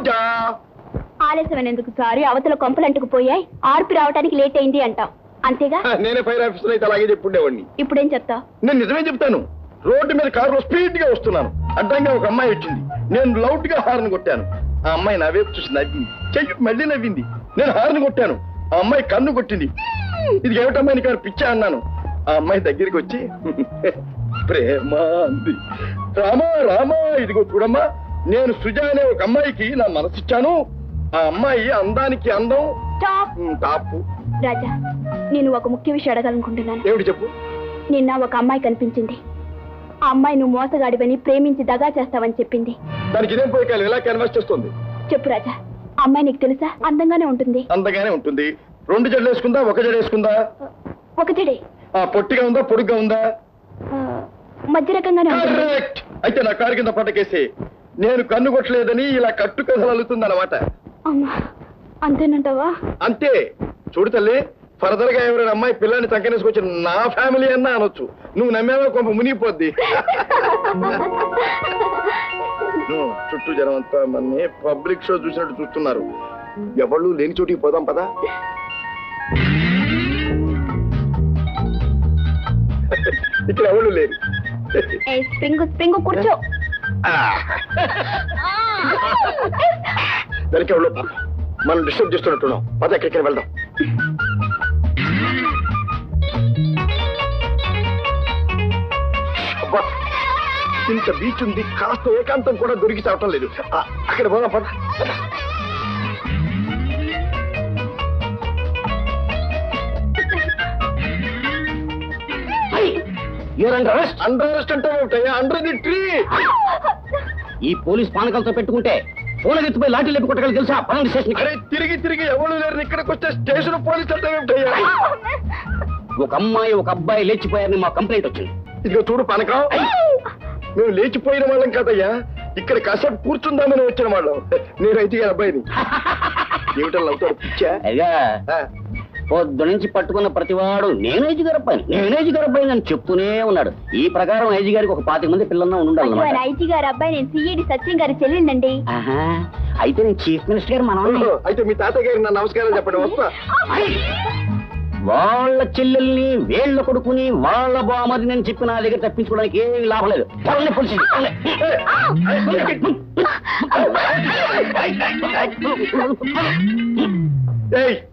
రోజా ఆలస్యమైనందుకు sorry, అవతల కొంపలంటుకు పోయాయి, ఆర్పి రావడానికి లేట్ అయింది అంటాం అంతేగా. నేనే ఫైర్ ఆఫీసర్ అయితే అలాగే చెప్పుండేవాడిని. ఇప్పుడేం చెప్తావు? నేను నిజమే చెప్తాను. రోడ్డు మీద కారులో స్పీడ్ గా వస్తున్నాను. అడ్డంగా ఒక అమ్మాయి వచ్చింది. నేను లౌడ్ గా హార్న్ కొట్టాను. ఆ అమ్మాయి నా వైపు చూసి నవ్వింది. చెయ్యి మళ్ళీ నవ్వింది. నేను హార్న్ కొట్టాను. ఆ అమ్మాయి కన్ను కొట్టింది. ఇది ఏమిటమ్మాయి కారు పిచ్చా అన్నాను. ఆ అమ్మాయి దగ్గరికి వచ్చి ప్రేమ అంది. రామా రామా ఇదిగో చూడమ్మా, నేను సుజా అనే ఒక అమ్మాయికి నా మనసిచ్చాను. ఆ అమ్మాయి అందానికి అందం టాపు. రాజా, నేను ఒక ముఖ్య విషయం అడగాలనుకుంటున్నాను. ఏమిటి చెప్పు. నిన్న ఒక అమ్మాయి కనిపించింది. ఆ అమ్మాయి నువ్వు మోసగాడివని, ప్రేమించి దగా చేస్తావని చెప్పింది. దానికి ఇదేం పోయి ఎలా కన్వర్స్ చేస్తుంది? చెప్పు రాజా, ఆ అమ్మాయి నీకు తెలుసా? అందంగానే ఉంటుంది. అందంగానే ఉంటుంది. 2 జడలు వేసుకుందా, 1 జడ వేసుకుందా? ఒక జడే. పొట్టిగా ఉందా, పొడుగ్గా ఉందా? మధ్య రకంగానే ఉంటుంది. కరెక్ట్. అయితే నా కారు కింద పట్టకేసి నేను కన్ను కొట్టలేదని ఇలా కట్టు కథలు అల్లుతుంది అన్నమాట. అంతేనంటావా? అంతే. చూడు తల్లి, ఫర్దర్ గా ఎవరైనా అమ్మాయి పిల్లాన్ని సంకనేసుకొచ్చి నా ఫ్యామిలీ అన్నా అనొచ్చు. నువ్వు నమ్మేవా కొంప మునిగిపోద్ది. చుట్టూ జనం అంతా మన పబ్లిక్ షో చూసినట్టు చూస్తున్నారు. ఎవళ్ళు లేని చోటికి పోదాం పదా. ఇక్కడ ఎవళ్ళు లేరు. స్ప్రింగ్ కూర్చో. దానికి ఎవరు మనం డిస్టర్బ్ చేస్తున్నట్టున్నాం. పద ఎక్కడికి వెళ్దాం. ఇంత బీచ్ ఉంది, కాస్త ఏకాంతం కూడా దొరికి చావటం లేదు. అక్కడ పోదాం పద. అండర్ అరెస్ట్ అంటే అండర్ ది ట్రీ. ఈ పోలీస్ పానకాలతో పెట్టుకుంటే ఫోన్ ఎత్తిపోయి లాఠీ లేపి కొట్టగలి తెలుసా? పదండి స్టేషన్. అరే తిరిగి తిరిగి ఎవరు లేరు. ఇక్కడికి వచ్చే స్టేషన్ పోలీస్ అంటే ఏమిటయ్యా? ఒక అమ్మాయి ఒక అబ్బాయి లేచిపోయారని మా కంప్లైంట్ వచ్చింది. ఇదిగో చూడు పనకం, మేము లేచిపోయిన వాళ్ళం కాదయ్యా, ఇక్కడ కాసేపు కూర్చుందామని వచ్చిన వాళ్ళం. నేనైతే అబ్బాయిని. ఏమిటో అవుతాడు పిచ్చా. అయ్యా, పొద్దు నుంచి పట్టుకున్న ప్రతివాడు నేనేజీ గరబ్బాయి అని చెప్తూనే ఉన్నాడు. ఈ ప్రకారం ఐజీ గారికి ఒక 25 మంది పిల్లన్నా ఉండాలి. ఐజీ గారి అబ్బాయి నేను సిఐడి సత్యం గారి చెల్లిందండి. అయితే నేను చీఫ్ మినిస్టర్ గారు మనం. అయితే మీ తాతయ్య గారికి నా నమస్కారం చెప్పండి. వస్తా. వాళ్ళ చెల్లెల్ని వీళ్ళ కొడుకుని వాళ్ళ బామది నేను చెప్పి నా దగ్గర తప్పించుకోవడానికి ఏమీ లాభం లేదు.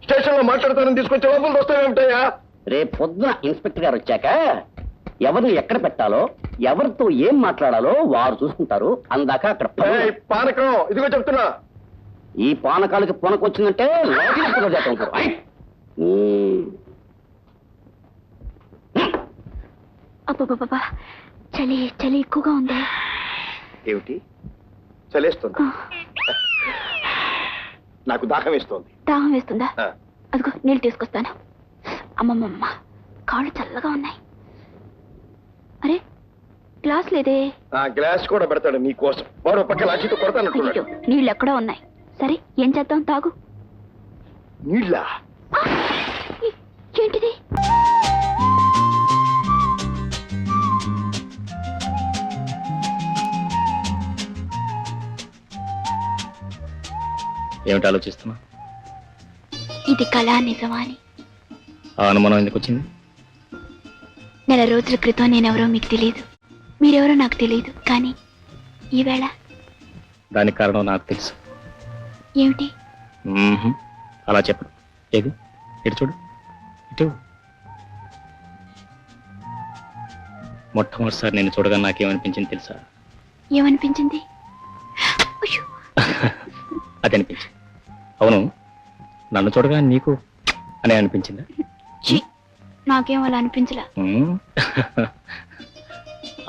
స్టేషన్ లో మాట్లాడతానని తీసుకొచ్చి లోపలికి వస్తావేమిటయ్యా? రేపు పొద్దున ఇన్స్పెక్టర్ గారు వచ్చాక ఎవరిని ఎక్కడ పెట్టాలో, ఎవరితో ఏం మాట్లాడాలో వారు చూసుకుంటారు. అందాక అక్కడ పానకం ఇదిగో చెప్తున్నా. ఈ పానకాలకి పొనకొచ్చిందంటే అబ్బా, చలి చలి ఎక్కువగా ఉంది. ఏమిటి చలేస్తుంది? నాకు దాహం వేస్తోంది. దాహం వేస్తుందా? అదిగో నీళ్ళు తీసుకొస్తాను. అమ్మమ్మ, కాళ్ళు చల్లగా ఉన్నాయి. అరే గ్లాస్ లేదే. గ్లాస్ కూడా పెడతాడు నీ కోసం. వాడు పక్క లాఠీతో కొడతాను. నీళ్ళు ఎక్కడో ఉన్నాయి. సరే ఏం చేద్దాం, తాగు. నీళ్ళ? ఏంటిది? ఏమిటి ఆలోచిస్తున్నా? ఇది కళా నిజమా అని. ఆ అనుమానం ఎందుకు వచ్చింది? నెల రోజుల క్రితం నేనెవరో మీకు తెలియదు, మీరెవరో నాకు తెలియదు. కానీ ఈవేళ దానికి కారణం నాకు తెలుసు. ఏమిటి? అలా చెప్పడు. ఏది ఇటు చూడు, ఇటు. మొట్టమొదటిసారి నేను చూడగా నాకేమనిపించింది తెలుసా? ఏమనిపించింది? అది అనిపించింది. అవును, నన్ను చూడగా నీకు అనే అనిపించిందా? నాకేం అలా అనిపించలా.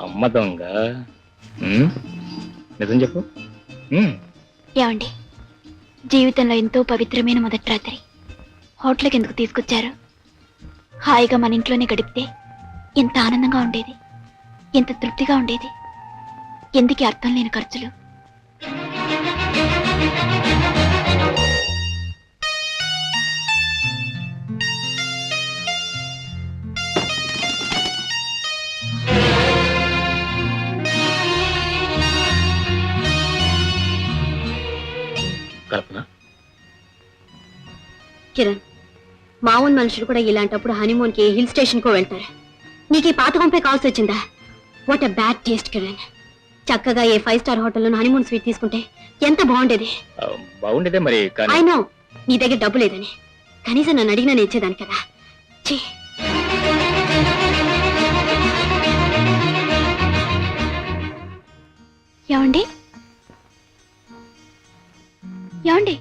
అమ్మ దొంగ, నిజం చెప్పు. ఏమండి, జీవితంలో ఎంతో పవిత్రమైన మొదటి రాత్రి హోటల్కి ఎందుకు తీసుకొచ్చారు? హాయిగా మన ఇంట్లోనే గడిపితే ఎంత ఆనందంగా ఉండేది, ఎంత తృప్తిగా ఉండేది. ఎందుకు అర్థం లేని ఖర్చులు? కల్పన, కిరణ్, మామూలు మనుషులు కూడా ఇలాంటప్పుడు హనీమూన్ కి హిల్ స్టేషన్ కో వెళ్తారు. నీకు ఈ పాత కొంపే కావాల్సి వచ్చిందా? What a bad taste Kiran. చక్కగా ఏ 5 స్టార్ హోటల్లో హనీమూన్ స్వీట్ తీసుకుంటే ఎంత బాగుండేది. బాగుండేదే మరి, కానీ ఐ నో నీ దగ్గర డబ్బు లేదని, కనీసం నన్ను అడిగినా నేను ఇచ్చేదాన్ని కదా. ఛీ. ఏమండి ఏమండి,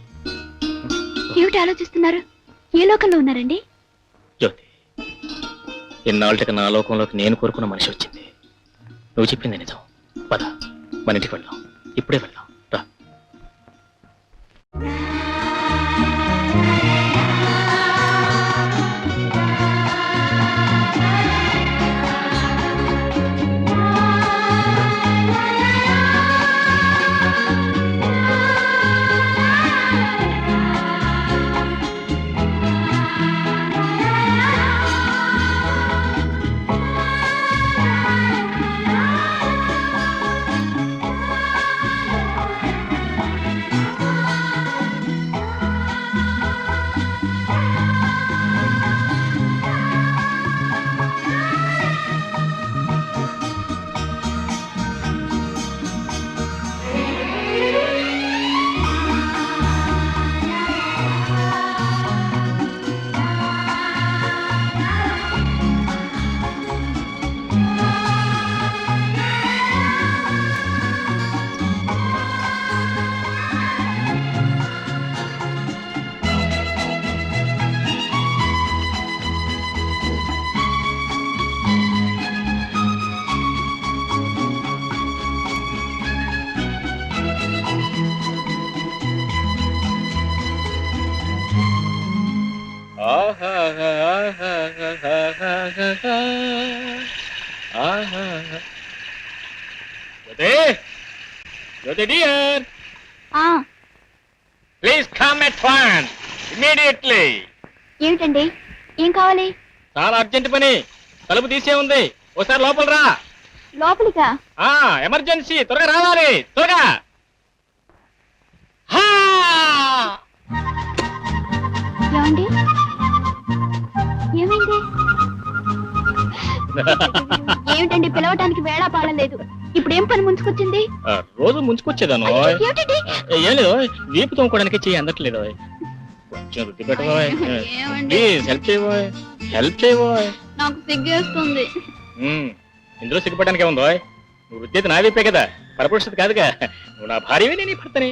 ఏమిటి ఆలోచిస్తున్నారు? ఏ లోకంలో ఉన్నారండి? జ్యోతి, ఇన్నాళ్ళకి నా లోకంలోకి నేను కోరుకున్న మనిషి వచ్చింది. నువ్వు చెప్పింది నిజం. పద, మన ఇంటికి వెళ్దాం. ఇప్పుడే వెళ్దాం, రా. Jyoti dear, please come at once, immediately. ఏమిటండి, ఏం కావాలి? చాలా అర్జెంట్ పని, తలుపు తీసే ఉంది, ఒకసారి లోపల రా. లోపలికా? ఎమర్జెన్సీ, త్వరగా రావాలి, త్వరగా. ఏమండి, ఏమైంది? ఏమిటండి, పిలవటానికి వేళా పాడం లేదు. ఇప్పుడు ఏం పని ముంచుకొచ్చింది? రోజు ముంచుకొచ్చేదాను. ఏమిటండి? ఏం లేదు, వీపు తోముకోవడానికి చెయ్యి అందట్లేదు. కొంచెం రుద్ది పెట్టబోయ్, ప్లీజ్ హెల్ప్ చేయబోయ్, హెల్ప్ చేయబోయ్. నాకు సిగ్గేస్తుంది. ఇందులో సిగ్గుపడడానికి ఉందో, నువ్వు రుద్దేది నా వీపే కదా, పరపురుషుడు కాదుగా. నువ్వు నా భార్యవే, నేను పడతానే.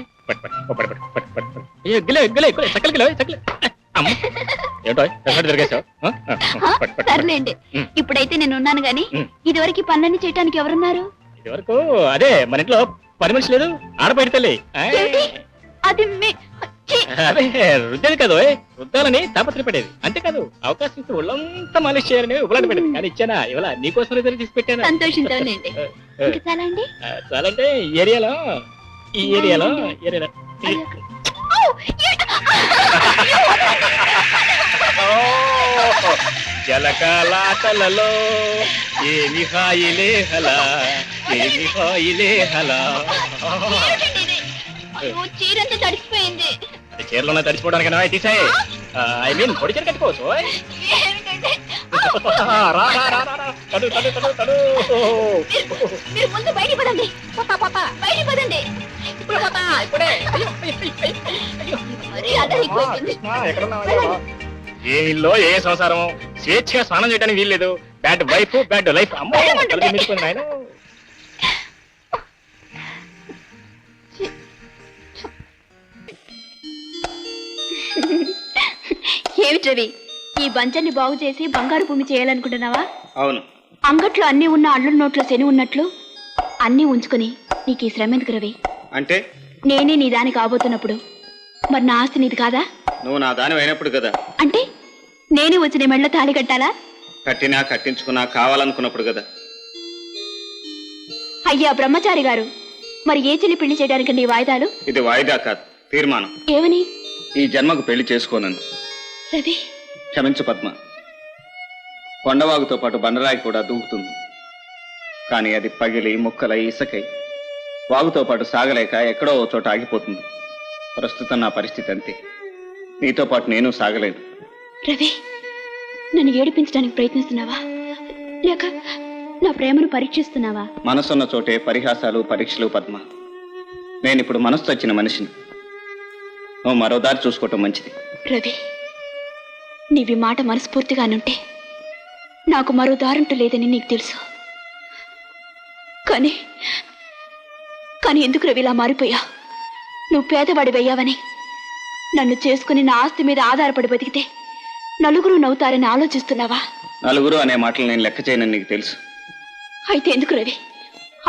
చక్కలు గిలో చక్కలు. ఏంటో తిరిగేసావు. సర్లేండి, ఇప్పుడైతే నేను ఉన్నాను గాని ఇదివరకు పనులన్నీ చేయటానికి ఎవరున్నారు? ఇది వరకు అదే మన ఇంట్లో పని మనిషి లేదు, ఆడబయట తల్లి. అది అదే రుద్దేది కదా, రుద్దాలని తాపత్రపడేది. అంతేకాదు, అవకాశం ఇస్తే ఒళ్ళంతా మాలిష్ చేయాలని ఉబలాట పెట్టేది. కానీ ఇచ్చానా ఇవాళ నీకోసం రిజర్వ్ చేసి పెట్టాను. సంతోషించానండి. చాలా అండి, చాలంటే ఈ ఏరియాలో జలకాలాటలలో ఏమి హాయిలే హలా, ఏమి హాయిలే హలా. చీరంతా తడిసిపోయింది. చీరలోనే తడిసిపోవడానికి తీసాయి. ఐ మీన్ పొడి చీర కట్టుకోవచ్చు. మీరు ముందు బయటికి పదండి, బయటికి పదండి. ఏ ఇల్లో ఏ సంసారం, స్వేచ్ఛగా స్నానం చేయడానికి వీల్లేదు. Bad wife bad life. అమ్మో, కలిపి మిగిలిపోయింది ఆయన. ఏమిటవి, ఈ బంచర్ని బాగు చేసి బంగారు భూమి చేయాలనుకుంటున్నావా? అవును. అంగట్లో అన్ని ఉన్న అల్లుడి నోట్లో శని ఉన్నట్లు అన్నీ ఉంచుకుని నీకు ఈ శ్రమ ఎందుకు రవి? అంటే నేనే నీ దాని కాబోతున్నప్పుడు మరి నా ఆస్తి నీది కాదా? నువ్వు నా దాని అయినప్పుడు కదా. అంటే నేనే వచ్చి నీ మెడలో తాళి కట్టాలా? కట్టినా కట్టించుకున్నా కావాలనుకున్నప్పుడు కదా. అయ్యా బ్రహ్మచారి గారు, మరి ఏ చెల్లి పెళ్లి చేయడానికి నీ వాయిదాలు? ఇది వాయిదా కాదు, తీర్మానం. ఏమని? ఈ జన్మకు పెళ్లి చేసుకోనను. రవి, క్షమించు పద్మ. కొండవాగుతో పాటు బండరాయి కూడా దూకుతుంది, కానీ అది పగిలి ముక్కలై ఇసకై వాగుతో పాటు సాగలేక ఎక్కడో చోట ఆగిపోతుంది. ప్రస్తుతం నా పరిస్థితి అంతే. నీతో పాటు నేను సాగలేను. రవి, నన్ను ఏడిపించడానికి ప్రయత్నిస్తున్నావా లేక నా ప్రేమను పరీక్షిస్తున్నావా? మనసున్న చోటే పరిహాసాలు పరీక్షలు పద్మ. నేనిప్పుడు మనసు వచ్చిన మనిషిని. నువ్వు మరో దారి చూసుకోవటం మంచిది. రవి, నీవి మాట మనస్ఫూర్తిగానుంటే నాకు మరో దారంటూ లేదని నీకు తెలుసు. కానీ ఎందుకు రవి ఇలా మారిపోయా? నువ్వు పేదవాడివయ్యావని, నన్ను చేసుకుని నా ఆస్తి మీద ఆధారపడి బతికితే నలుగురు నవ్వుతారని ఆలోచిస్తున్నావా? నలుగురు అనే మాటలు నేను లెక్క చేయనని నీకు తెలుసు. అయితే ఎందుకు రవి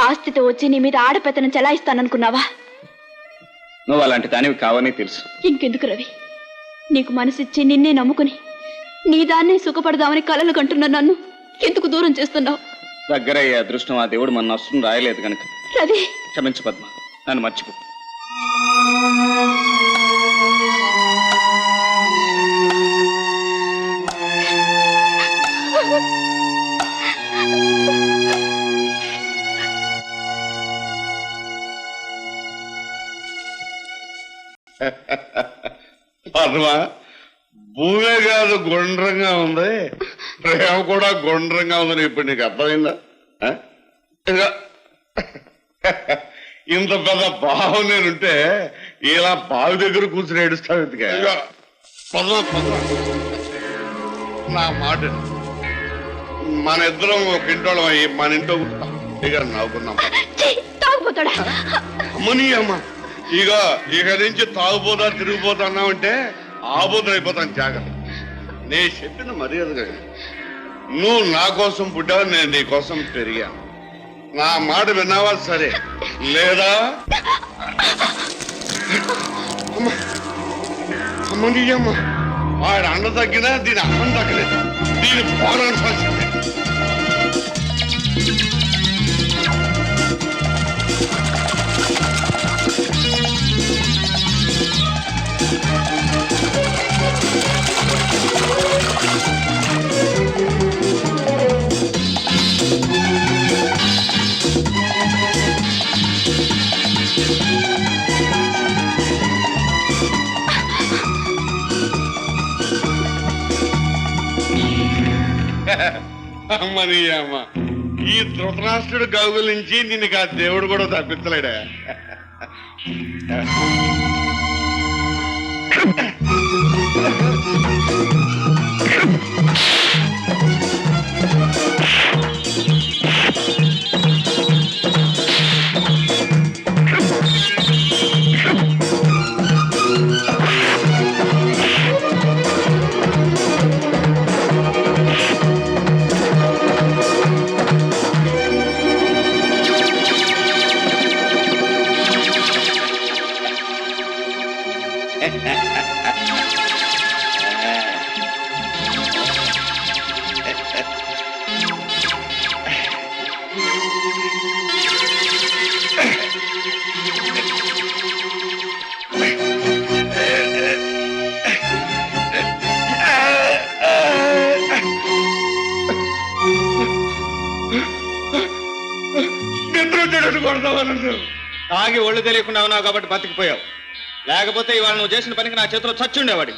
ఆస్తితో వచ్చి నీ మీద ఆడపెత్తనం చెలాయిస్తాననుకున్నావా? నువ్వు అలాంటి దానివి కావని తెలుసు. ఇంకెందుకు రవి, నీకు మనసిచ్చి నిన్నే నమ్ముకుని నీ దాన్నే సుఖపడదామని కలలు కంటున్న నన్ను ఎందుకు దూరం చేస్తున్నావు? దగ్గరయ్యే అదృష్టం ఆ దేవుడు మన నష్టం రాయలేదు కనుక. రవి, క్షమించు పద్మ, నన్ను మర్చిపో. పద్మ, భూమే కాదు గుండ్రంగా ఉంది, ప్రేమ కూడా గుండ్రంగా ఉందని ఇప్పుడు నీకు అర్థమైందా? ఇంకా ఇంత పెద్ద బావు నేనుంటే ఇలా బావి దగ్గర కూర్చుని ఏడుస్తావు ఎందుకే? పద్మ పద్మ, నా మాట విను. మన ఇద్దరం ఒక ఇంటోళ్ళం అయ్యి మన ఇంట్లో కూర్చుంటాం. ఇక నవ్వుకున్నాం. తాగుపోతాడా? అమ్మని అమ్మ, ఇక నుంచి తాగుపోతా తిరిగిపోతా అన్నావంటే ఆబోతులు అయిపోతాను. జాగ్రత్త. నేను చెప్పిన మర్యాదగా నువ్వు నా కోసం పుట్టావు, నేను నీ కోసం పెరిగాను. నా మాట విన్నావా సరే, లేదా అమ్మని అమ్మ, వాడి అండ తగ్గినా దీని అన్నం తగ్గలేదు. దీని పోరాడు పరిస్థితి. అమ్మని అమ్మ, ఈ ధృతరాష్ట్రుడు గౌగుల నుంచి నిన్ను ఆ దేవుడు కూడా తప్పించలేడా? తాగి ఒళ్ళు తెలియకుండా ఉన్నావు కాబట్టి బతికిపోయావు. లేకపోతే ఇవాళ నువ్వు చేసిన పనికి నా చేతిలో చచ్చుండేవాడి.